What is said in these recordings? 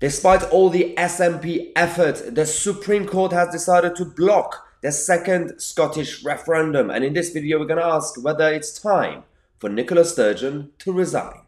Despite all the SNP effort, the Supreme Court has decided to block the second Scottish referendum, and in this video we're going to ask whether it's time for Nicola Sturgeon to resign.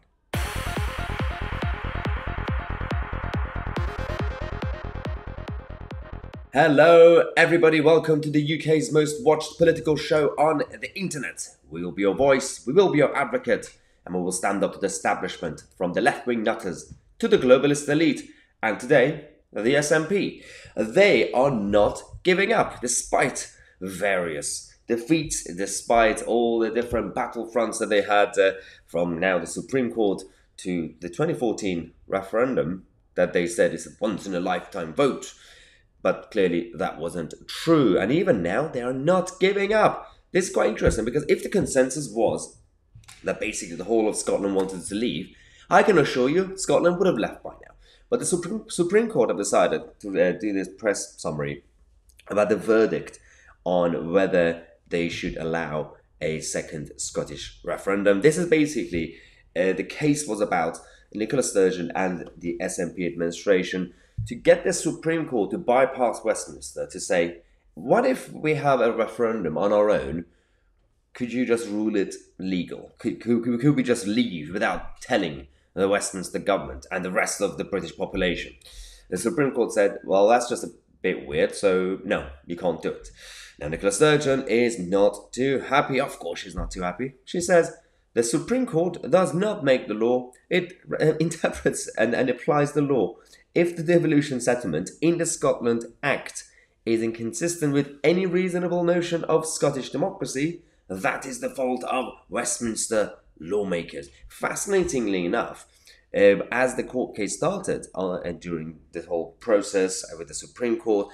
Hello everybody, welcome to the UK's most watched political show on the internet. We will be your voice, we will be your advocate, and we will stand up to the establishment, from the left-wing nutters to the globalist elite. And today, the SNP. They are not giving up, despite various defeats, despite all the different battlefronts that they had from now the Supreme Court to the 2014 referendum that they said is a once-in-a-lifetime vote. But clearly that wasn't true. And even now, they are not giving up. This is quite interesting, because if the consensus was that basically the whole of Scotland wanted to leave, I can assure you Scotland would have left by now. But the Supreme Court have decided to do this press summary about the verdict on whether they should allow a second Scottish referendum. This is basically, the case was about Nicola Sturgeon and the SNP administration to get the Supreme Court to bypass Westminster to say, what if we have a referendum on our own? Could you just rule it legal? Could we just leave without telling the Westminster government and the rest of the British population? The Supreme Court said, well, that's just a bit weird, so no, you can't do it. Now, Nicola Sturgeon is not too happy. Of course she's not too happy. She says, the Supreme Court does not make the law. It interprets and applies the law. If the devolution settlement in the Scotland Act is inconsistent with any reasonable notion of Scottish democracy, that is the fault of Westminster lawmakers. Fascinatingly enough, as the court case started during the whole process with the Supreme Court,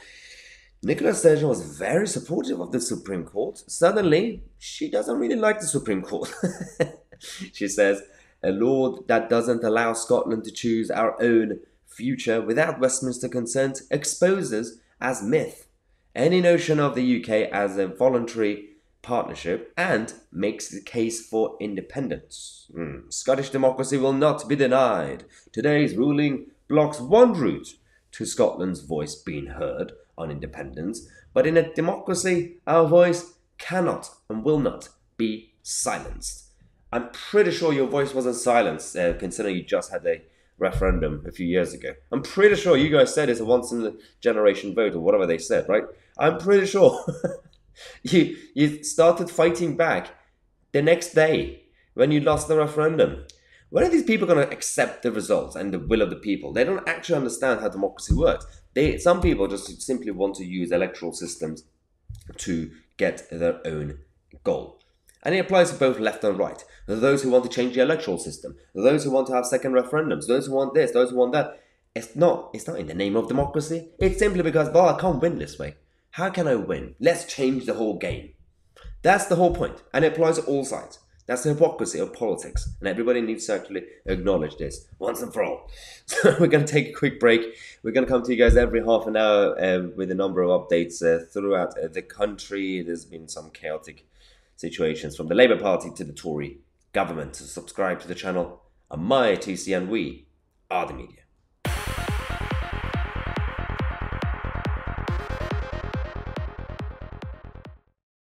Nicola Sturgeon was very supportive of the Supreme Court. Suddenly, she doesn't really like the Supreme Court. She says, a law that doesn't allow Scotland to choose our own future without Westminster consent exposes as myth any notion of the UK as a voluntary partnership and makes the case for independence. Scottish democracy will not be denied. Today's ruling blocks one route to Scotland's voice being heard on independence, but in a democracy, our voice cannot and will not be silenced. I'm pretty sure your voice wasn't silenced, considering you just had a referendum a few years ago. I'm pretty sure you guys said it's a once-in-a-generation vote, or whatever they said, right? I'm pretty sure. You started fighting back the next day when you lost the referendum. When are these people going to accept the results and the will of the people? They don't actually understand how democracy works. Some people just simply want to use electoral systems to get their own goal. And it applies to both left and right. Those who want to change the electoral system, those who want to have second referendums, those who want this, those who want that. It's not in the name of democracy. It's simply because, well, I can't win this way. How can I win? Let's change the whole game. That's the whole point. And it applies to all sides. That's the hypocrisy of politics. And everybody needs to actually acknowledge this once and for all. So we're going to take a quick break. We're going to come to you guys every half an hour with a number of updates throughout the country. There's been some chaotic situations from the Labour Party to the Tory government. So subscribe to the channel. I'm Tousi, and we are the media.